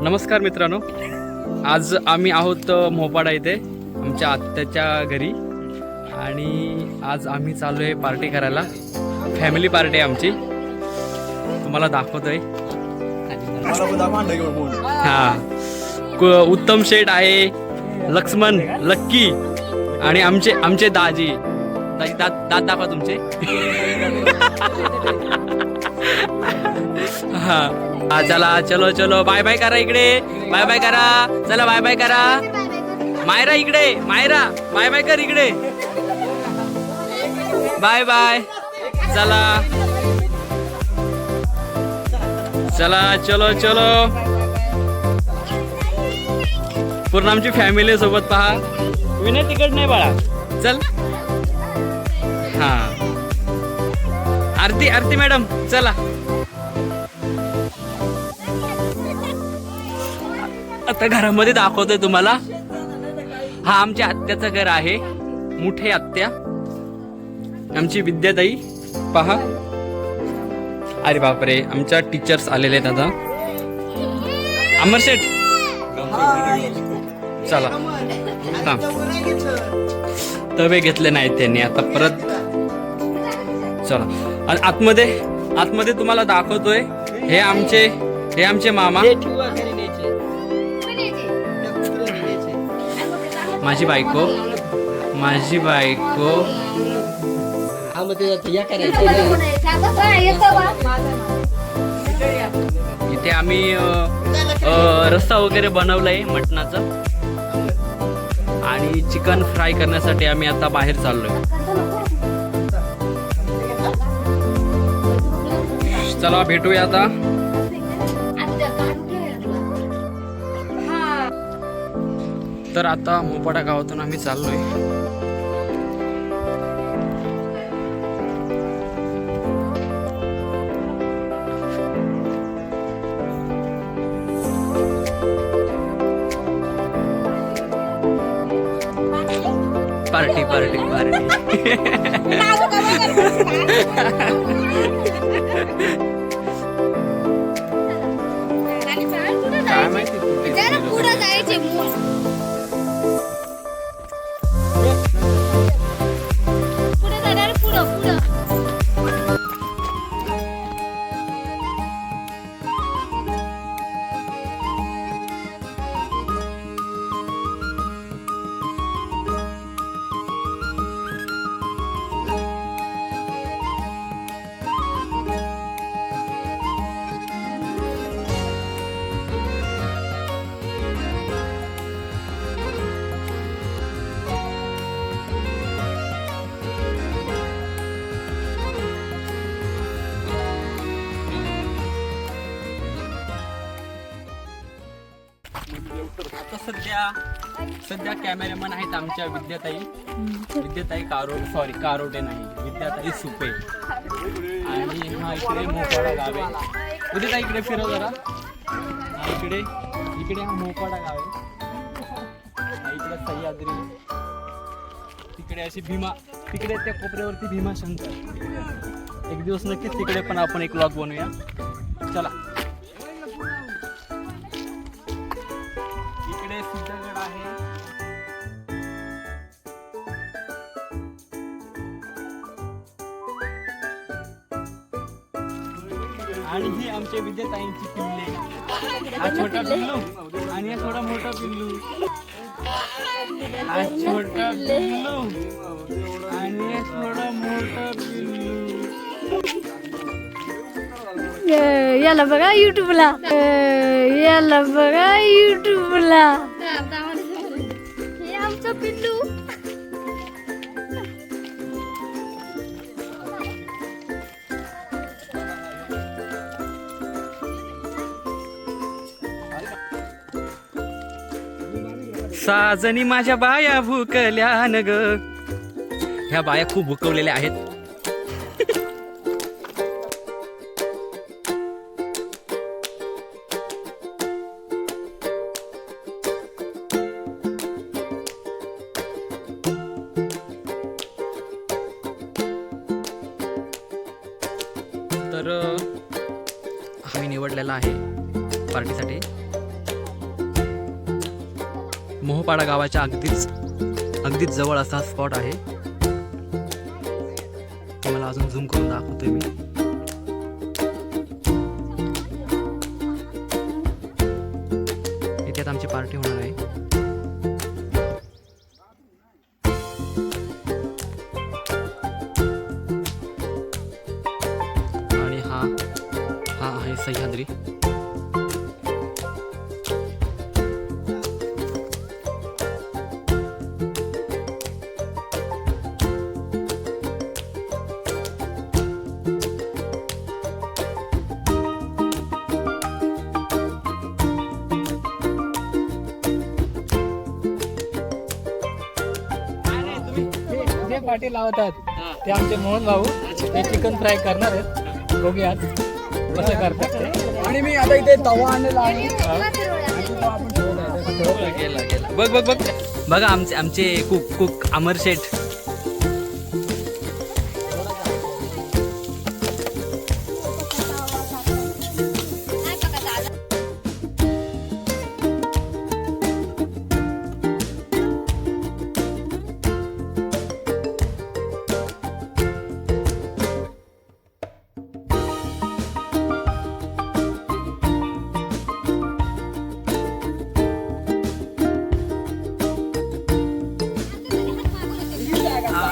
नमस्कार मित्रांनो, आज आम्ही आहोत मोपाडा इथे आमच्या आत्याच्या घरी आणि आज आम्ही चाललो आहे पार्टी करायला. फॅमिली पार्टी आहे आमची, तुम्हाला दाखवतोय. उत्तम शेठ आहे, लक्ष्मण, लक्की आणि आमचे दाजी. दात दाखवा तुमचे. हा चला, चलो चलो, बाय बाय करा इकडे, बाय बाय करा, चला बाय बाय करा. मायरा इकडे, मायरा बाय बाय कर इकडे, बाय बाय. चला चला, चलो चलो, पूर्ण आमची फॅमिली सोबत पहा. विनय तिकड नाही बाळा, चल. हा आरती, आरती मॅडम चला. आता घरामध्ये दाखवतोय तुम्हाला. हा आमच्या आत्याचं घर आहे, मोठे आत्या आमची विद्याताई पहा. अरे बापरे, आमच्या टीचर्स आलेले आहेत आता. अमर शेठ चला. हा तवे घेतले नाहीत त्यांनी, आता परत चला. आणि आतमध्ये तुम्हाला दाखवतोय, हे आमचे मामा, माझी बायको. इथे आम्ही रस्सा वगैरे बनवलाय मटणाचा आणि चिकन फ्राय करण्यासाठी आम्ही आता बाहेर चाललोय. चला भेटूया आता. तर आता मोपाडा गावातून आम्ही चाललोय. Party party party. काय माहिती पुढे जायचे. आता सध्या कॅमेरामॅन आहेत आमच्या विद्याताई कारोटे नाही, विद्याताई सुपे. आणि हा इकडे मोपाडा गाव आहे. विद्याताई इकडे फिरव जरा. इकडे हा मोपाडा गाव आहे. इकडे सह्याद्री, तिकडे अशी भीमा, तिकडे त्या कोपऱ्यावरती भीमाशंकर. एक दिवस नक्कीच तिकडे पण आपण एक व्लॉग बनवूया. चला. सिद्धगड आहे. आणि ही आमच्या विद्याताईंची पिल्ले. हा छोटा पिल्लू आणि हा थोडा मोठा पिल्लू. हा छोटा पिल्लू आणि हा थोडा मोठा पिल्लू. याला बघा युट्यूबला, याला बघा युट्यूबला. हे आमचं पिल्लू. साजनी माझ्या बाया भुकल्या न ग. ह्या बाया खूप भुकवलेल्या आहेत. तर आम्ही निवडलेला आहे पार्टीसाठी. मोहपाडा गावाच्या अगदीच जवळ असा स्पॉट आहे. तुम्हाला अजून झूम करून दाखवतोय मी. इथे आता आमची पार्टी होणार आहे. आणि हा आहे सह्याद्री. जे पाठी लावतात ते आमचे मोहन भाऊ ते चिकन फ्राय करणार आहेत. बघूयात कसं करतात ते. आणि मी आता इथे तवा आणलेला आहे. बघ बघा आमचे कुक अमर शेठ.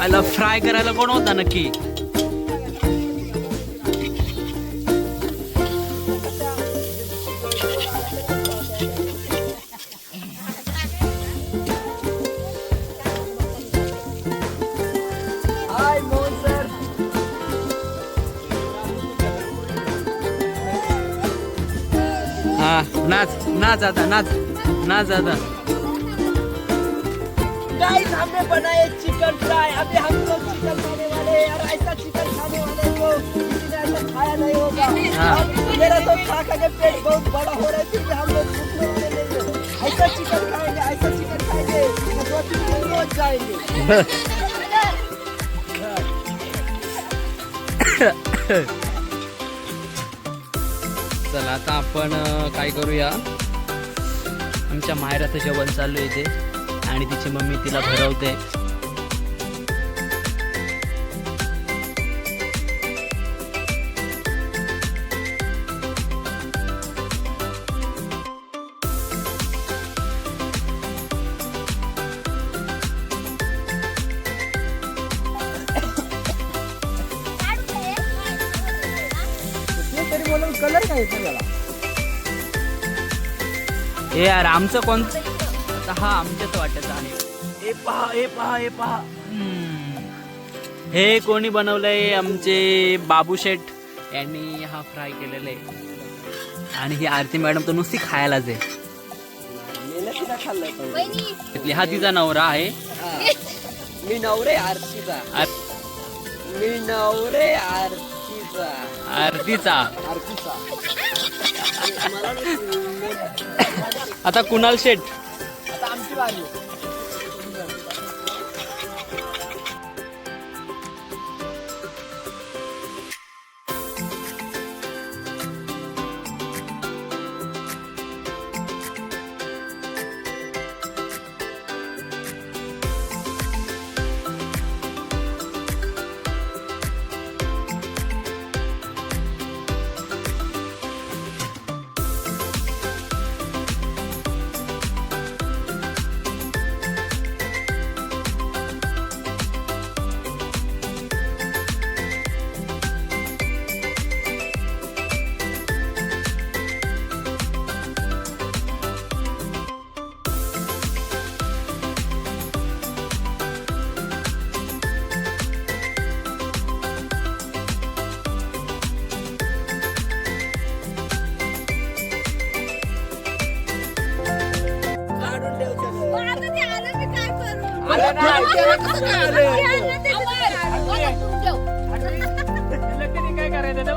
आला फ्राय करायला कोण होता नक्की? हाय मोहन सर. हा नाच आता. गाइस हमने बनाए चिकन फ्राई. अभी हम लोग चिकन खाने वाले हैं और ऐसा चिकन खाने वाले को किसी ने ऐसा खाया नहीं होगा. हाँ. मेरा तो खा के पेट बहुत बड़ा हो रहा है. फिर भी हम लोग भूखने वाले नहीं हैं. ऐसा चिकन खाएंगे तो 2-3 दिन रोज जाएंगे. चला आता आपण काय करूया. आमच्या मायराचं जेवण चालू आहे इथे आणि तिची मम्मी तिला भरवते. तरी बोलून कलर काय येतो त्याला. हे यार आमचं कोणतं आता हा आमच्याच वाटत आहे. हे पहा. हे कोणी बनवलंय? आमचे बाबू शेठ यांनी हा फ्राय केलेला आहे. आणि ही आरती मॅडम तर नुसती खायलाच आहे. हा तिचा नवरा आहे. मी नवरे आरतीचा. आरतीचा. आता कुणाल शेठ. आता आमची वाली. काय करायचं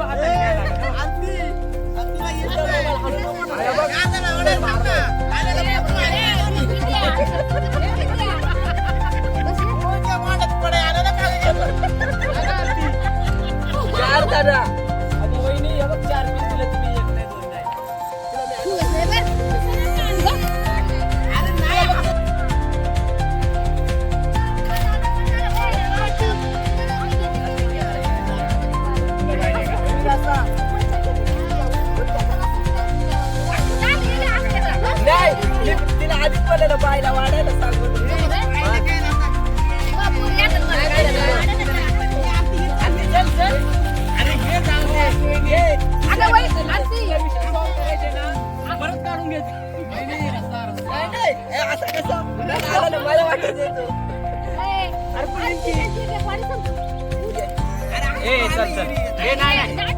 आईला वाढायला सांग परत काढून घे. असं कसं मला वाटत येतो ए चल चल. ए नाही नाही